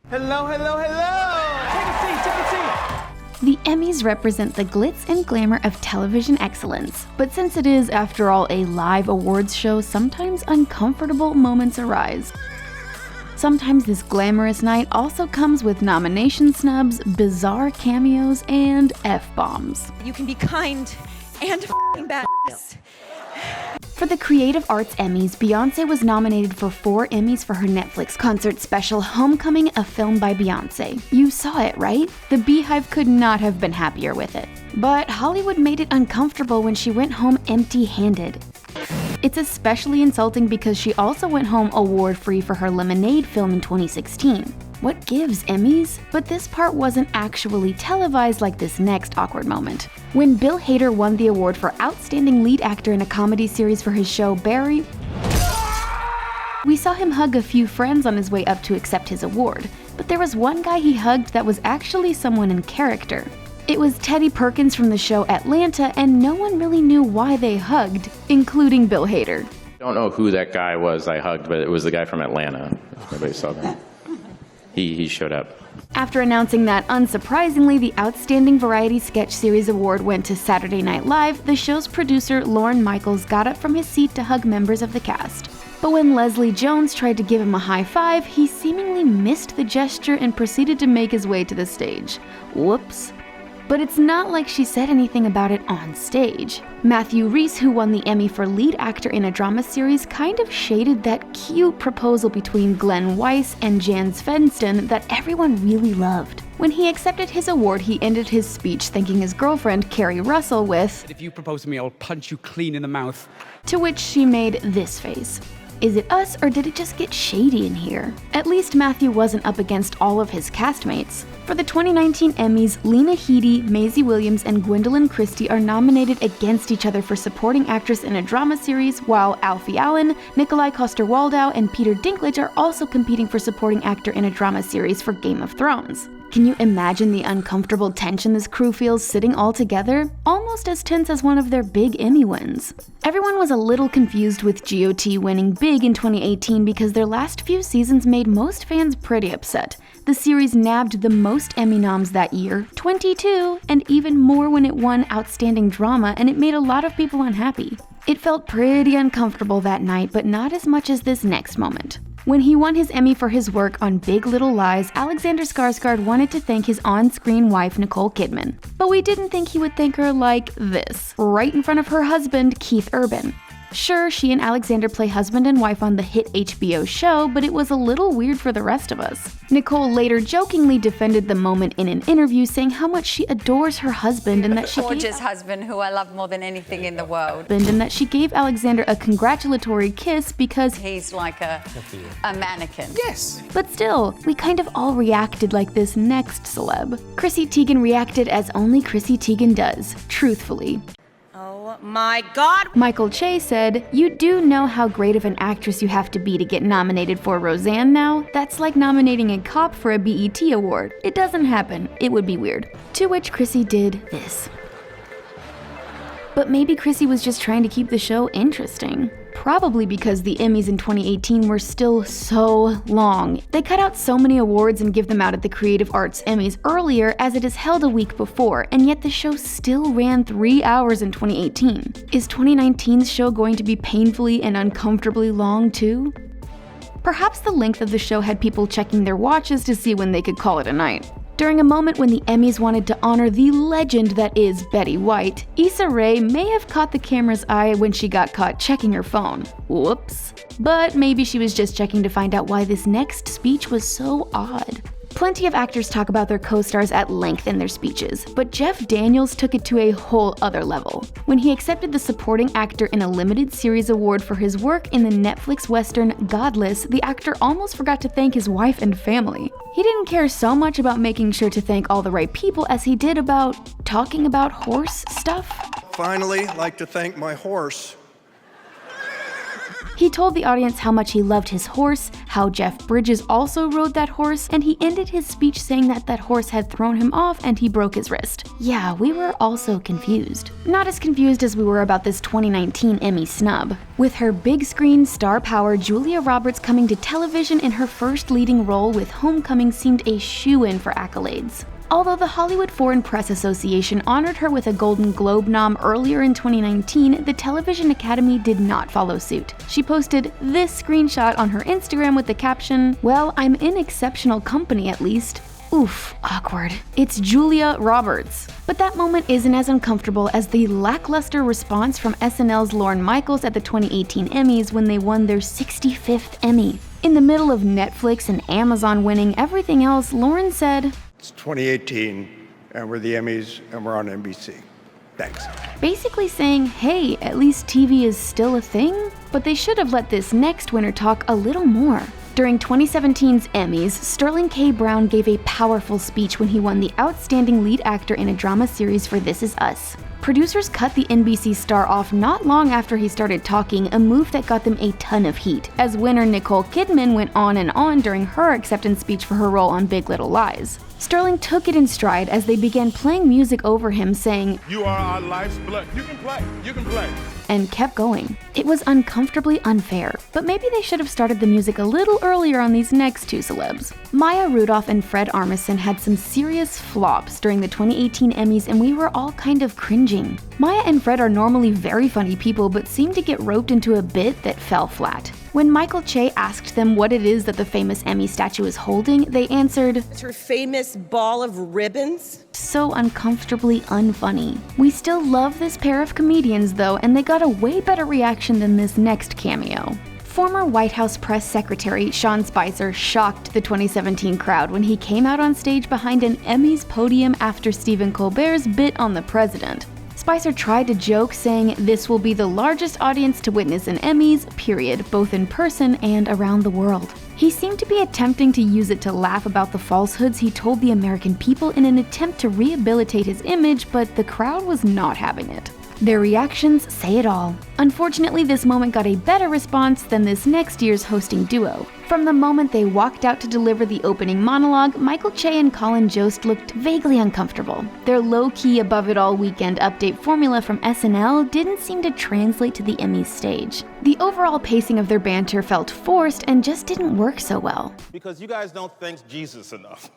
Hello, hello, hello! Take a seat. The Emmys represent the glitz and glamour of television excellence, but since it is, after all, a live awards show, sometimes uncomfortable moments arise. Sometimes this glamorous night also comes with nomination snubs, bizarre cameos, and F-bombs. You can be kind and f***ing badass. For the Creative Arts Emmys, Beyonce was nominated for 4 Emmys for her Netflix concert special, Homecoming, a film by Beyonce. You saw it, right? The Beehive could not have been happier with it. But Hollywood made it uncomfortable when she went home empty-handed. It's especially insulting because she also went home award-free for her Lemonade film in 2016. What gives, Emmys? But this part wasn't actually televised like this next awkward moment. When Bill Hader won the award for Outstanding Lead Actor in a Comedy Series for his show Barry, we saw him hug a few friends on his way up to accept his award. But there was one guy he hugged that was actually someone in character. It was Teddy Perkins from the show Atlanta, and no one really knew why they hugged, including Bill Hader. I don't know who that guy was I hugged, but it was the guy from Atlanta. Everybody saw that. He showed up. After announcing that, unsurprisingly, the Outstanding Variety Sketch Series award went to Saturday Night Live, the show's producer, Lorne Michaels, got up from his seat to hug members of the cast. But when Leslie Jones tried to give him a high five, he seemingly missed the gesture and proceeded to make his way to the stage. Whoops. But it's not like she said anything about it on stage. Matthew Reese, who won the Emmy for lead actor in a drama series, kind of shaded that cute proposal between Glenn Weiss and Jan Svensson that everyone really loved. When he accepted his award, he ended his speech thanking his girlfriend, Carrie Russell, with, If you propose to me, I'll punch you clean in the mouth. To which she made this face. Is it us, or did it just get shady in here? At least Matthew wasn't up against all of his castmates. For the 2019 Emmys, Lena Headey, Maisie Williams, and Gwendolyn Christie are nominated against each other for Supporting Actress in a Drama Series, while Alfie Allen, Nikolai Coster-Waldau, and Peter Dinklage are also competing for Supporting Actor in a Drama Series for Game of Thrones. Can you imagine the uncomfortable tension this crew feels sitting all together? Almost as tense as one of their big Emmy wins. Everyone was a little confused with GOT winning big in 2018 because their last few seasons made most fans pretty upset. The series nabbed the most Emmy noms that year, 22, and even more when it won Outstanding Drama, and it made a lot of people unhappy. It felt pretty uncomfortable that night, but not as much as this next moment. When he won his Emmy for his work on Big Little Lies, Alexander Skarsgard wanted to thank his on-screen wife, Nicole Kidman. But we didn't think he would thank her like this, right in front of her husband, Keith Urban. Sure, she and Alexander play husband and wife on the hit HBO show, but it was a little weird for the rest of us. Nicole later jokingly defended the moment in an interview, saying how much she adores her husband and that she Gorgeous husband who I love more than anything in the world. And that she gave Alexander a congratulatory kiss because He's like a mannequin. Yes! But still, we kind of all reacted like this next celeb. Chrissy Teigen reacted as only Chrissy Teigen does, truthfully. Oh my God! Michael Che said, "You do know how great of an actress you have to be to get nominated for Roseanne now? That's like nominating a cop for a BET award. It doesn't happen. It would be weird." To which Chrissy did this. But maybe Chrissy was just trying to keep the show interesting. Probably because the Emmys in 2018 were still so long. They cut out so many awards and give them out at the Creative Arts Emmys earlier, as it is held a week before, and yet the show still ran 3 hours in 2018. Is 2019's show going to be painfully and uncomfortably long too? Perhaps the length of the show had people checking their watches to see when they could call it a night. During a moment when the Emmys wanted to honor the legend that is Betty White, Issa Rae may have caught the camera's eye when she got caught checking her phone. Whoops. But maybe she was just checking to find out why this next speech was so odd. Plenty of actors talk about their co-stars at length in their speeches, but Jeff Daniels took it to a whole other level. When he accepted the Supporting Actor in a Limited Series award for his work in the Netflix western Godless, the actor almost forgot to thank his wife and family. He didn't care so much about making sure to thank all the right people as he did about talking about horse stuff. Finally, I'd like to thank my horse. He told the audience how much he loved his horse, how Jeff Bridges also rode that horse, and he ended his speech saying that that horse had thrown him off and he broke his wrist. Yeah, we were also confused. Not as confused as we were about this 2019 Emmy snub. With her big screen star power, Julia Roberts coming to television in her first leading role with Homecoming seemed a shoo-in for accolades. Although the Hollywood Foreign Press Association honored her with a Golden Globe nom earlier in 2019, the Television Academy did not follow suit. She posted this screenshot on her Instagram with the caption, "Well, I'm in exceptional company at least." Oof, awkward. It's Julia Roberts. But that moment isn't as uncomfortable as the lackluster response from SNL's Lorne Michaels at the 2018 Emmys when they won their 65th Emmy. In the middle of Netflix and Amazon winning everything else, Lorne said, "It's 2018, and we're the Emmys, and we're on NBC. Thanks." Basically saying, hey, at least TV is still a thing, but they should have let this next winner talk a little more. During 2017's Emmys, Sterling K. Brown gave a powerful speech when he won the Outstanding Lead Actor in a Drama Series for This Is Us. Producers cut the NBC star off not long after he started talking, a move that got them a ton of heat, as winner Nicole Kidman went on and on during her acceptance speech for her role on Big Little Lies. Sterling took it in stride as they began playing music over him, saying, "You are our life's blood. You can play," and kept going. It was uncomfortably unfair, but maybe they should have started the music a little earlier on these next two celebs. Maya Rudolph and Fred Armisen had some serious flops during the 2018 Emmys, and we were all kind of cringing. Maya and Fred are normally very funny people, but seemed to get roped into a bit that fell flat. When Michael Che asked them what it is that the famous Emmy statue is holding, they answered, "It's her famous ball of ribbons." So uncomfortably unfunny. We still love this pair of comedians though, and they got a way better reaction than this next cameo. Former White House press secretary Sean Spicer shocked the 2017 crowd when he came out on stage behind an Emmys podium after Stephen Colbert's bit on the president. Spicer tried to joke, saying this will be the largest audience to witness an Emmys, period, both in person and around the world. He seemed to be attempting to use it to laugh about the falsehoods he told the American people in an attempt to rehabilitate his image, but the crowd was not having it. Their reactions say it all. Unfortunately, this moment got a better response than this next year's hosting duo. From the moment they walked out to deliver the opening monologue, Michael Che and Colin Jost looked vaguely uncomfortable. Their low-key, above-it-all weekend update formula from SNL didn't seem to translate to the Emmys stage. The overall pacing of their banter felt forced and just didn't work so well. because you guys don't thank Jesus enough.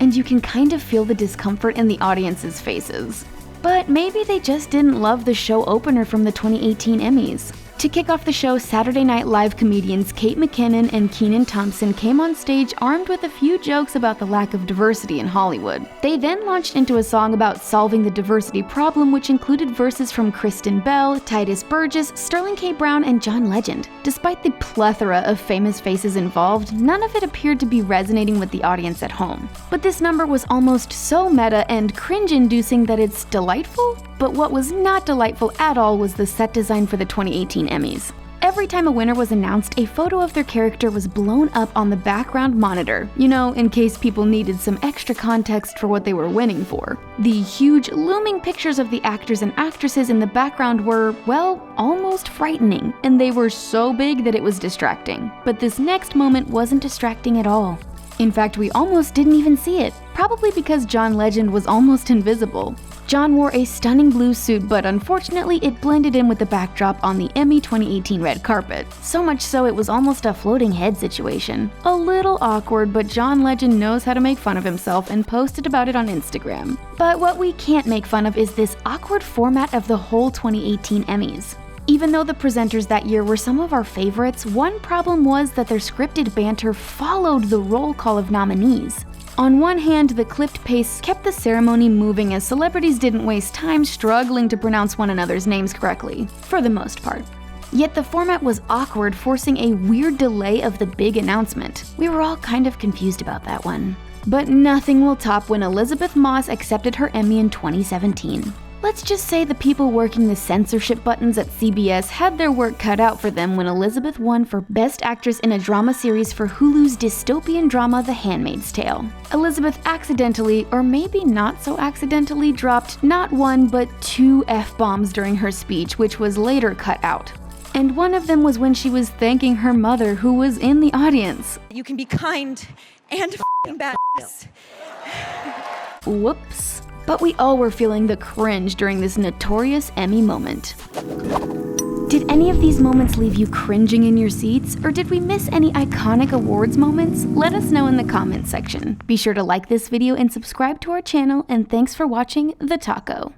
And you can kind of feel the discomfort in the audience's faces. But maybe they just didn't love the show opener from the 2018 Emmys. To kick off the show, Saturday Night Live comedians Kate McKinnon and Kenan Thompson came on stage armed with a few jokes about the lack of diversity in Hollywood. They then launched into a song about solving the diversity problem, which included verses from Kristen Bell, Titus Burgess, Sterling K. Brown, and John Legend. Despite the plethora of famous faces involved, none of it appeared to be resonating with the audience at home. But this number was almost so meta and cringe-inducing that it's delightful? But what was not delightful at all was the set design for the 2018 Emmys. Every time a winner was announced, a photo of their character was blown up on the background monitor, you know, in case people needed some extra context for what they were winning for. The huge, looming pictures of the actors and actresses in the background were, well, almost frightening, and they were so big that it was distracting. But this next moment wasn't distracting at all. In fact, we almost didn't even see it, probably because John Legend was almost invisible. John wore a stunning blue suit, but unfortunately it blended in with the backdrop on the Emmy 2018 red carpet. So much so it was almost a floating head situation. A little awkward, but John Legend knows how to make fun of himself and posted about it on Instagram. But what we can't make fun of is this awkward format of the whole 2018 Emmys. Even though the presenters that year were some of our favorites, one problem was that their scripted banter followed the roll call of nominees. On one hand, the clipped pace kept the ceremony moving as celebrities didn't waste time struggling to pronounce one another's names correctly, for the most part. Yet the format was awkward, forcing a weird delay of the big announcement. We were all kind of confused about that one. But nothing will top when Elizabeth Moss accepted her Emmy in 2017. Let's just say the people working the censorship buttons at CBS had their work cut out for them when Elizabeth won for Best Actress in a Drama Series for Hulu's dystopian drama The Handmaid's Tale. Elizabeth accidentally, or maybe not so accidentally, dropped not one but two F-bombs during her speech, which was later cut out. And one of them was when she was thanking her mother, who was in the audience. You can be kind and badass. Whoops. But we all were feeling the cringe during this notorious Emmy moment. Did any of these moments leave you cringing in your seats, or did we miss any iconic awards moments? Let us know in the comments section. Be sure to like this video and subscribe to our channel, and thanks for watching The Taco.